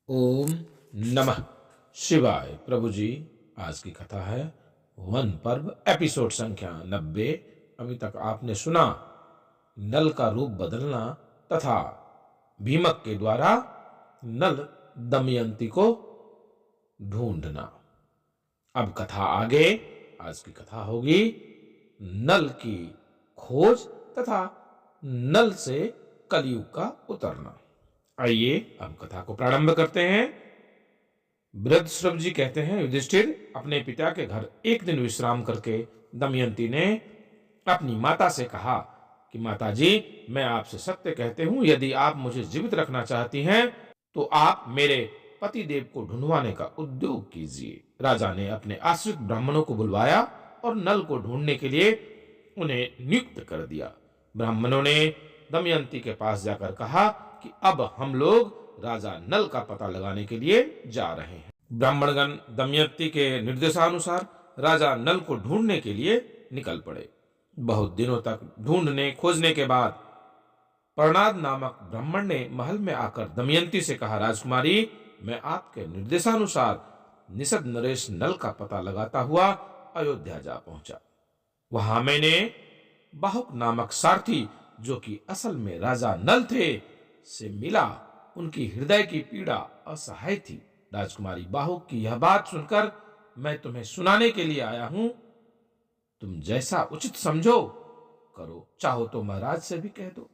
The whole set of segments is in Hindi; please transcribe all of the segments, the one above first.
ओम नमः शिवाय। प्रभु जी, आज की कथा है वन पर्व एपिसोड संख्या 90। अभी तक आपने सुना नल का रूप बदलना तथा भीमक के द्वारा नल दमयंती को ढूंढना। अब कथा आगे। आज की कथा होगी नल की खोज तथा नल से कलयुग का उतरना। आइए अब कथा को प्रारंभ करते हैं। बृहस्पति जी कहते हैं, युधिष्ठिर, अपने पिता के घर एक दिन विश्राम करके दमयंती ने अपनी माता से कहा कि माता जी, मैं आपसे सत्य कहते हूं, यदि आप मुझे जीवित रखना चाहती हैं तो आप मेरे पति देव को ढूंढवाने का उद्योग कीजिए। राजा ने अपने आश्रित ब्राह्मणों को बुलवाया और नल को ढूंढने के लिए उन्हें नियुक्त कर दिया। ब्राह्मणों ने दमयंती के पास जाकर कहा कि अब हम लोग राजा नल का पता लगाने के लिए जा रहे हैं। ब्राह्मणगण दमयंती के निर्देशानुसार राजा नल को ढूंढने के लिए निकल पड़े। बहुत दिनों तक ढूंढने खोजने के बाद प्रणाद नामक ब्राह्मण ने महल में आकर दमयंती से कहा, राजकुमारी, मैं आपके निर्देशानुसार निषद नरेश नल का पता लगाता हुआ अयोध्या जा पहुंचा। वहां मैंने बाहुक नामक सारथी, जो कि असल में राजा नल थे, से मिला। उनकी हृदय की पीड़ा असहाय थी। राजकुमारी बाहुक की यह बात सुनकर मैं तुम्हें सुनाने के लिए आया हूं। तुम जैसा उचित समझो करो, चाहो तो महाराज से भी कह दो।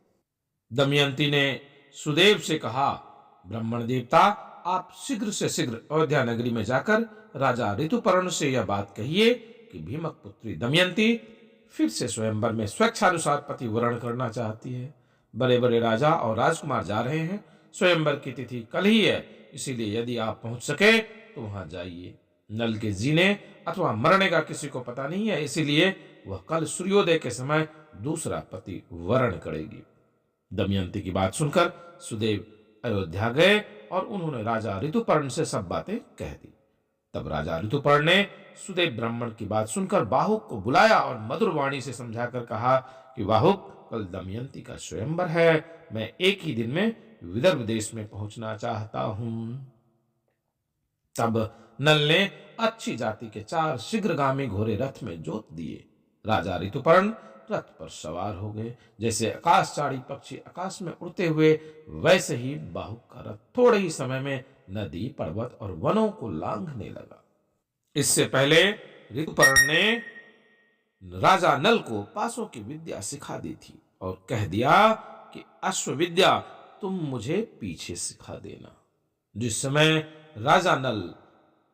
दमयंती ने सुदेव से कहा, ब्राह्मण देवता, आप शीघ्र से शीघ्र अयोध्या नगरी में जाकर राजा ऋतुपर्ण से यह बात कहिए कि भीमक पुत्री दमयंती फिर से स्वयंवर में स्वेच्छानुसार पति वरण करना चाहती है। बड़े बड़े राजा और राजकुमार जा रहे हैं। स्वयंवर की तिथि कल ही है, इसीलिए यदि आप पहुंच सके तो वहां जाइए। नल के जीने अथवा मरने का किसी को पता नहीं है, इसीलिए वह कल सूर्योदय के समय दूसरा पति वरण करेगी। दमयंती की बात सुनकर सुदेव अयोध्या गए और उन्होंने राजा ऋतुपर्ण से सब बातें कह दी। तब राजा ऋतुपर्ण ने सुदेव ब्राह्मण की बात सुनकर बाहुक को बुलाया और मधुर वाणी से समझाकर कहा कि बाहुक, कल दमयंती का स्वयंवर है। मैं एक ही दिन में विदर्भ देश में पहुंचना चाहता हूं। तब नल ने अच्छी जाति के 4 शीघ्रगामी घोड़े रथ में जोत दिए। राजा ऋतुपर्ण रथ पर सवार हो गए। जैसे आकाशचारी पक्षी आकाश में उड़ते हुए, वैसे ही बाहुक का रथ थोड़े ही समय में नदी, पर्वत और वनों को लांघने लगा। इससे पहले ऋतुपर्ण ने राजा नल को पासों की विद्या सिखा दी थी और कह दिया कि अश्व विद्या तुम मुझे पीछे सिखा देना। जिस समय राजा नल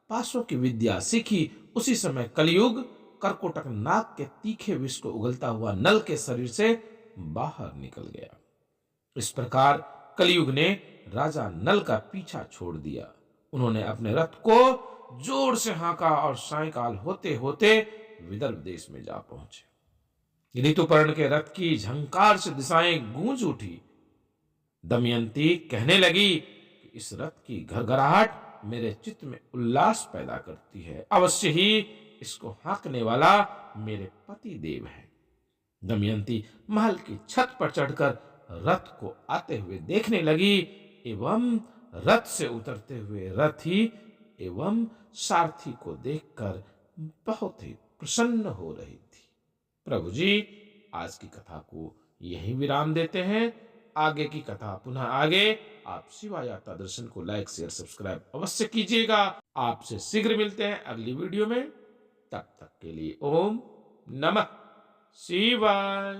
पासों की विद्या सीखी, उसी समय कलयुग करकोटक नाग के तीखे विष को उगलता हुआ नल के शरीर से बाहर निकल गया। इस प्रकार कलयुग ने राजा नल का पीछा छोड़ दिया। उन्होंने अपने रथ को जोर से हांका और सायंकाल होते होते विदर्भ देश में जा पहुंचे। ऋतुपर्ण के रथ की झंकार से दिशाएं गूंज उठी। दमयंती कहने लगी कि इस रथ की घरघराहट मेरे चित्त में उल्लास पैदा करती है। अवश्य ही इसको हाँकने वाला मेरे पति देव है। दमयंती महल की छत पर चढ़कर रथ को आते हुए देखने लगी एवं रथ से उतरते हुए रथी एवं सारथी को देखकर बहुत ही प्रसन्न हो रही थी। प्रभु जी, आज की कथा को यहीं विराम देते हैं। आगे की कथा पुनः आगे। आप शिवायात्रा दर्शन को लाइक, शेयर, सब्सक्राइब अवश्य कीजिएगा। आपसे शीघ्र मिलते हैं अगली वीडियो में। तब तक के लिए ओम नमः शिवाय।